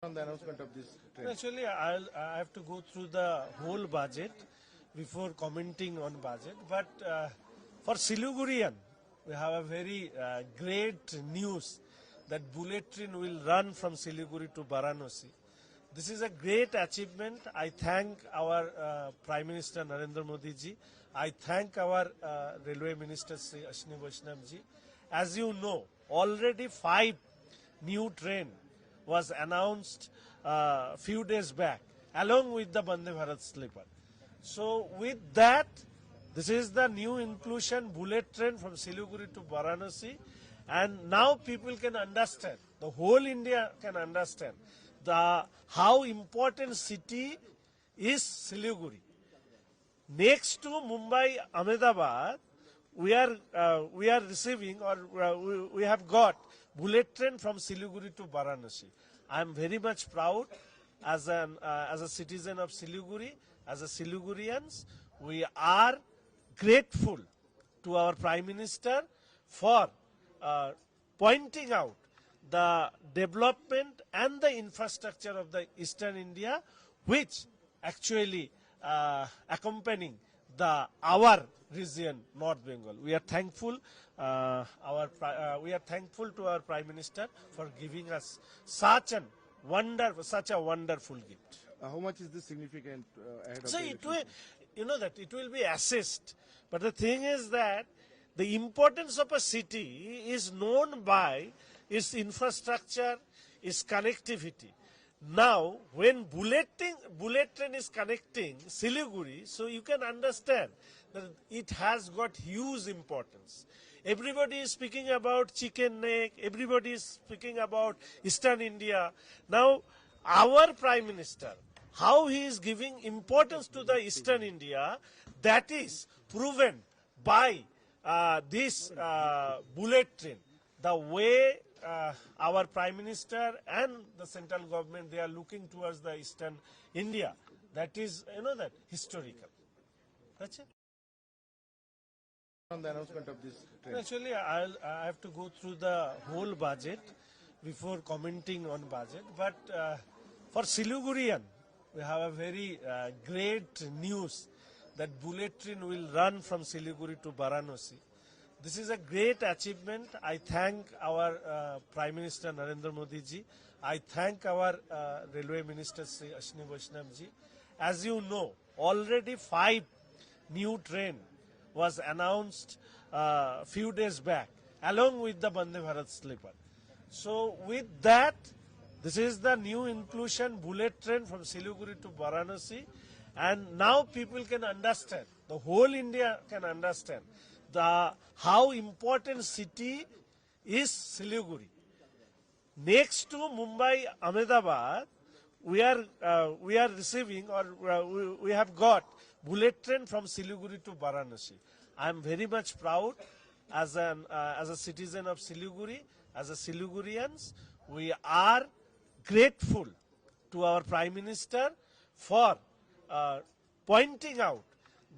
On the announcement of this train? Actually, I have to go through the whole budget before commenting on budget. But for Siligurian, we have a very great news that bullet train will run from Siliguri to Varanasi. This is a great achievement. I thank our Prime Minister Narendra Modi ji. I thank our Railway Minister Sri Ashwini Vaishnav ji. As you know, already 5 new train was announced few days back along with the Vande Bharat sleeper. So with that, this is the new inclusion bullet train from Siliguri to Varanasi, and now people can understand, the whole India can understand how important city is Siliguri. Next to Mumbai, Ahmedabad, we are receiving, or we have got bullet train from Siliguri to Varanasi. I am very much proud as a citizen of Siliguri, as a Siligurians. We are grateful to our Prime Minister for pointing out the development and the infrastructure of the Eastern India, which actually accompanying our region, North Bengal. We are thankful. We are thankful to our Prime Minister for giving us such a wonderful gift. How much is this significant ahead of So the it will, election? you know that it will be assessed. But the thing is that the importance of a city is known by its infrastructure, its connectivity. Now, when bullet train is connecting Siliguri, so you can understand that it has got huge importance. Everybody is speaking about chicken neck, everybody is speaking about Eastern India. Now, our Prime Minister, how he is giving importance to the Eastern India, that is proven by this bullet train. The way our Prime Minister and the central government, they are looking towards the Eastern India. That is, that historical. That's it. On the announcement of this train? Actually, I have to go through the whole budget before commenting on budget. But for Siligurian, we have a very great news that bullet train will run from Siliguri to Varanasi. This is a great achievement. I thank our Prime Minister Narendra Modi ji. I thank our Railway Minister Sri Ashwini Vaishnav ji. As you know, already 5 new train was announced few days back along with the Vande Bharat sleeper. So with that, this is the new inclusion bullet train from Siliguri to Varanasi, and now people can understand, the whole India can understand how important city is Siliguri. Next to Mumbai, Ahmedabad, we are receiving, or we have got bullet train from Siliguri to Varanasi. I am very much proud as a citizen of Siliguri, as a Siligurians. We are grateful to our Prime Minister for pointing out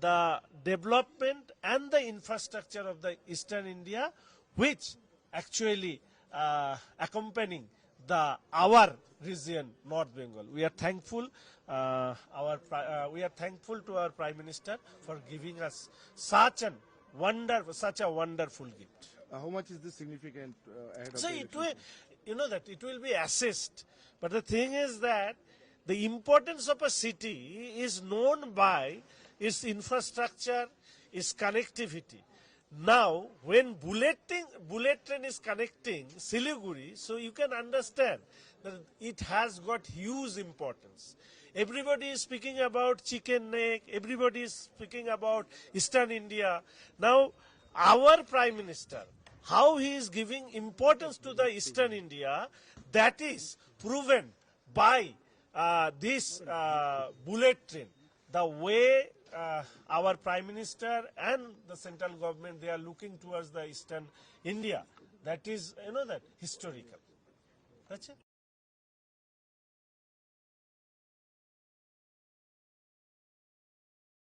the development and the infrastructure of the Eastern India, which actually accompanying our region, North Bengal. We are thankful. We are thankful to our Prime Minister for giving us such a wonderful gift. How much is this significant ahead of So the it election? will, that it will be assessed. But the thing is that the importance of a city is known by its infrastructure, its connectivity. Now, when bullet train is connecting Siliguri, so you can understand that it has got huge importance. Everybody is speaking about chicken neck, everybody is speaking about Eastern India. Now, our Prime Minister, how he is giving importance to the Eastern India, that is proven by this bullet train. The way our Prime Minister and the central government, they are looking towards the Eastern India. That is, that historical. That's it.